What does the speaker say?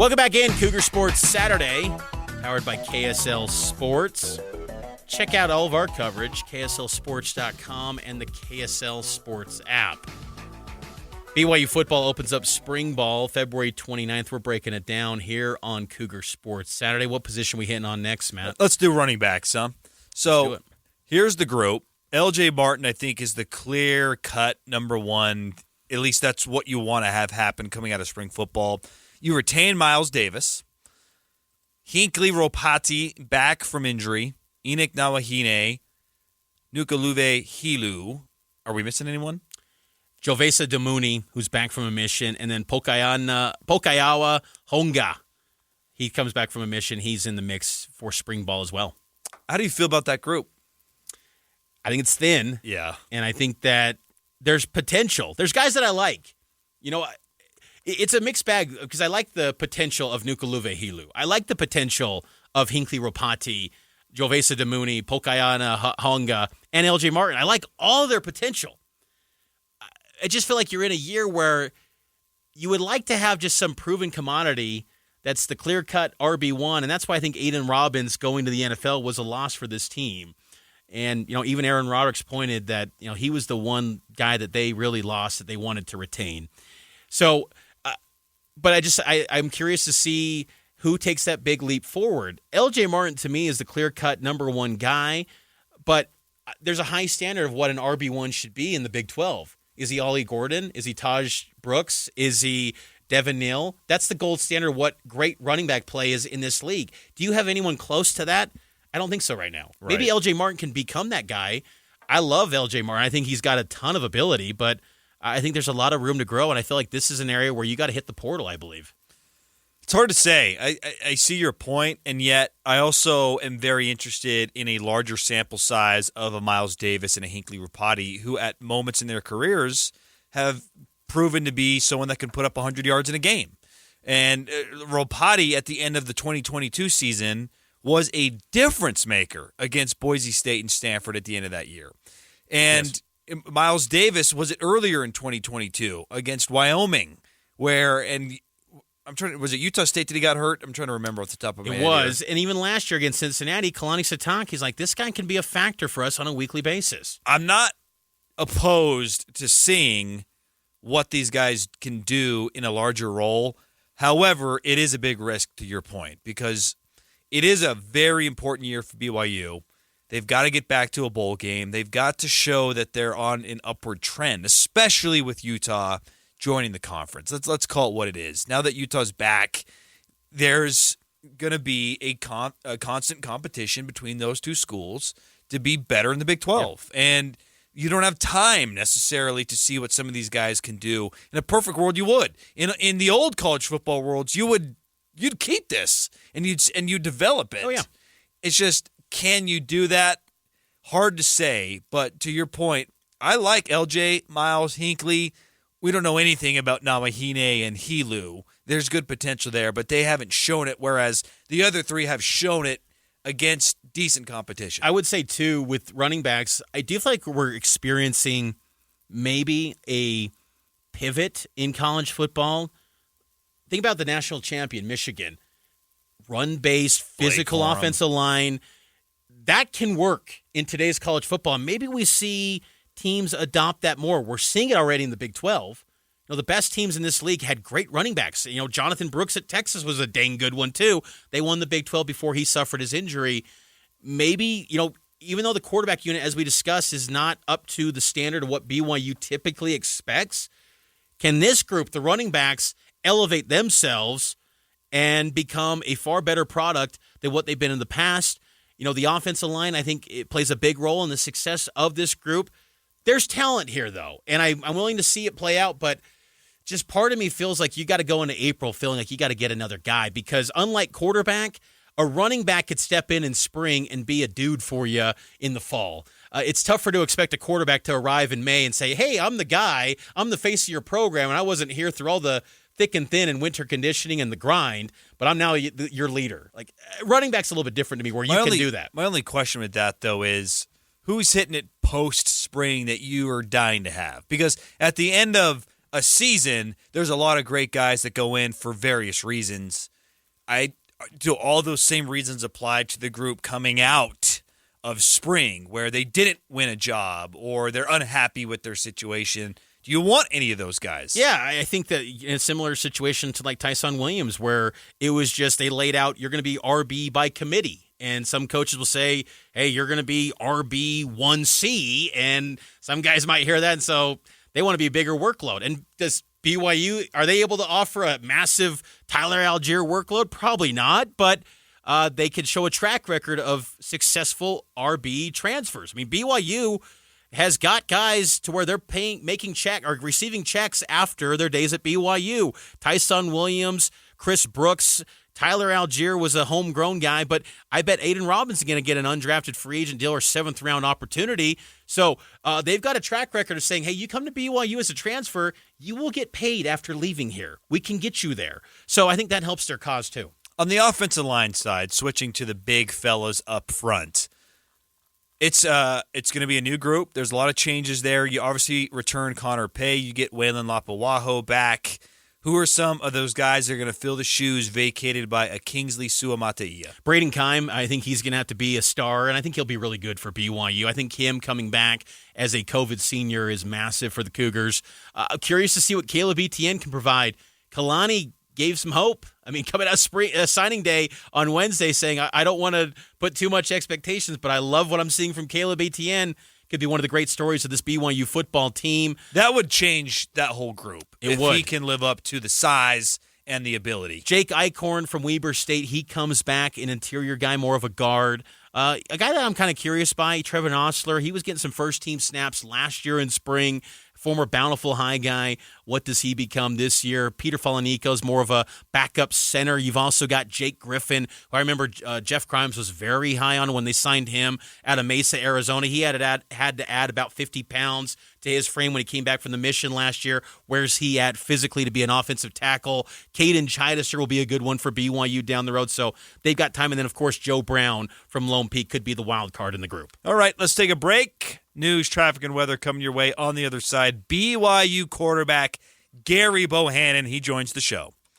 Welcome back in, Cougar Sports Saturday, powered by KSL Sports. Check out all of our coverage, KSLSports.com and the KSL Sports app. BYU football opens up spring ball February 29th. We're breaking it down here on Cougar Sports Saturday. What position we hitting on next, Matt? Let's do running backs, huh? So here's the group. LJ Martin, I think, is the clear-cut number one. At least that's what you want to have happen coming out of spring football. You retain Miles Davis. Hinckley Ropati back from injury. Enoch Nawahine. Nukaluve Hilu. Are we missing anyone? Jovesa Damuni, who's back from a mission, and then Pokayawa Honga. He comes back from a mission. He's in the mix for spring ball as well. How do you feel about that group? I think it's thin. Yeah. And I think that there's potential. There's guys that I like. You know, it's a mixed bag because I like the potential of Nukaluve Hilu. I like the potential of Hinckley Ropati, Jovesa Damuni, Pokayana Honga, and LJ Martin. I like all their potential. I just feel like you're in a year where you would like to have just some proven commodity that's the clear-cut RB1, and that's why I think Aiden Robbins going to the NFL was a loss for this team. And, you know, even Aaron Roderick's pointed that, you know, he was the one guy that they really lost that they wanted to retain. So, but I'm curious to see who takes that big leap forward. LJ Martin, to me, is the clear-cut number one guy, but there's a high standard of what an RB1 should be in the Big 12. Is he Ollie Gordon? Is he Taj Brooks? Is he Devin Neal? That's the gold standard of what great running back play is in this league. Do you have anyone close to that? I don't think so right now. Right. Maybe LJ Martin can become that guy. I love LJ Martin. I think he's got a ton of ability, but I think there's a lot of room to grow, and I feel like this is an area where you got to hit the portal, I believe. It's hard to say. I see your point, and yet I also am very interested in a larger sample size of a Miles Davis and a Hinckley Ropati, who at moments in their careers have proven to be someone that can put up 100 yards in a game. And Ropati at the end of the 2022 season was a difference maker against Boise State and Stanford at the end of that year. And yes. Miles Davis was it earlier in 2022 against Wyoming, was it Utah State that he got hurt? I'm trying to remember off the top of my head. It was, and even last year against Cincinnati, Kalani Sitake's like, this guy can be a factor for us on a weekly basis. I'm not opposed to seeing what these guys can do in a larger role. However, it is a big risk to your point because it is a very important year for BYU. They've got to get back to a bowl game. They've got to show that they're on an upward trend, especially with Utah joining the conference. Let's call it what it is. Now that Utah's back, there's going to be a constant competition between those two schools to be better in the Big 12. Yep. And you don't have time necessarily to see what some of these guys can do. In a perfect world, you would. In the old college football worlds, you'd keep this and you'd develop it. Oh yeah. It's just, can you do that? Hard to say, but to your point, I like LJ, Miles, Hinckley. We don't know anything about Nawahine and Hilu. There's good potential there, but they haven't shown it, whereas the other three have shown it against decent competition. I would say, too, with running backs, I do feel like we're experiencing maybe a pivot in college football. Think about the national champion, Michigan. Run-based, physical offensive line. That can work in today's college football. Maybe we see teams adopt that more. We're seeing it already in the Big 12. You know, the best teams in this league had great running backs. You know, Jonathan Brooks at Texas was a dang good one, too. They won the Big 12 before he suffered his injury. Maybe, you know, even though the quarterback unit, as we discussed, is not up to the standard of what BYU typically expects, can this group, the running backs, elevate themselves and become a far better product than what they've been in the past? You know, the offensive line, I think it plays a big role in the success of this group. There's talent here, though, and I'm willing to see it play out, but just part of me feels like you got to go into April feeling like you got to get another guy because unlike quarterback, a running back could step in spring and be a dude for you in the fall. It's tougher to expect a quarterback to arrive in May and say, hey, I'm the guy, I'm the face of your program, and I wasn't here through all the thick and thin and winter conditioning and the grind, but I'm now your leader. Like, running back's a little bit different to me where you can do that. My only question with that, though, is who's hitting it post-spring that you are dying to have? Because at the end of a season, there's a lot of great guys that go in for various reasons. Do all those same reasons apply to the group coming out of spring where they didn't win a job or they're unhappy with their situation? Do you want any of those guys? Yeah, I think that in a similar situation to like Tyson Williams, where it was just they laid out, you're going to be RB by committee. And some coaches will say, hey, you're going to be RB 1C. And some guys might hear that. And so they want to be a bigger workload. And does BYU, are they able to offer a massive Tyler Algier workload? Probably not. But they could show a track record of successful RB transfers. I mean, BYU has got guys to where they're making check or receiving checks after their days at BYU. Tyson Williams, Chris Brooks, Tyler Algier was a homegrown guy, but I bet Aiden Robinson's going to get an undrafted free agent deal or 7th-round opportunity. So they've got a track record of saying, hey, you come to BYU as a transfer, you will get paid after leaving here. We can get you there. So I think that helps their cause too. On the offensive line side, switching to the big fellas up front, it's going to be a new group. There's a lot of changes there. You obviously return Connor Pay. You get Waylon Lapawaho back. Who are some of those guys that are going to fill the shoes vacated by a Kingsley Suamataia? Braden Keim, I think he's going to have to be a star, and I think he'll be really good for BYU. I think him coming back as a COVID senior is massive for the Cougars. Curious to see what Caleb Etienne can provide. Kalani gave some hope. I mean, coming out signing day on Wednesday saying, I don't want to put too much expectations, but I love what I'm seeing from Caleb Etienne. Could be one of the great stories of this BYU football team. That would change that whole group if he can live up to the size and the ability. Jake Eichhorn from Weber State, he comes back, an interior guy, more of a guard. A guy that I'm kind of curious by, Trevor Osler. He was getting some first-team snaps last year in spring. Former Bountiful High guy. What does he become this year? Peter Falanico's more of a backup center. You've also got Jake Griffin, who I remember Jeff Grimes was very high on when they signed him out of Mesa, Arizona. He had to add about 50 pounds to his frame when he came back from the mission last year. Where's he at physically to be an offensive tackle? Caden Chidister will be a good one for BYU down the road. So they've got time. And then, of course, Joe Brown from Lone Peak could be the wild card in the group. All right, let's take a break. News, traffic, and weather coming your way on the other side. BYU quarterback Gary Bohannon, he joins the show.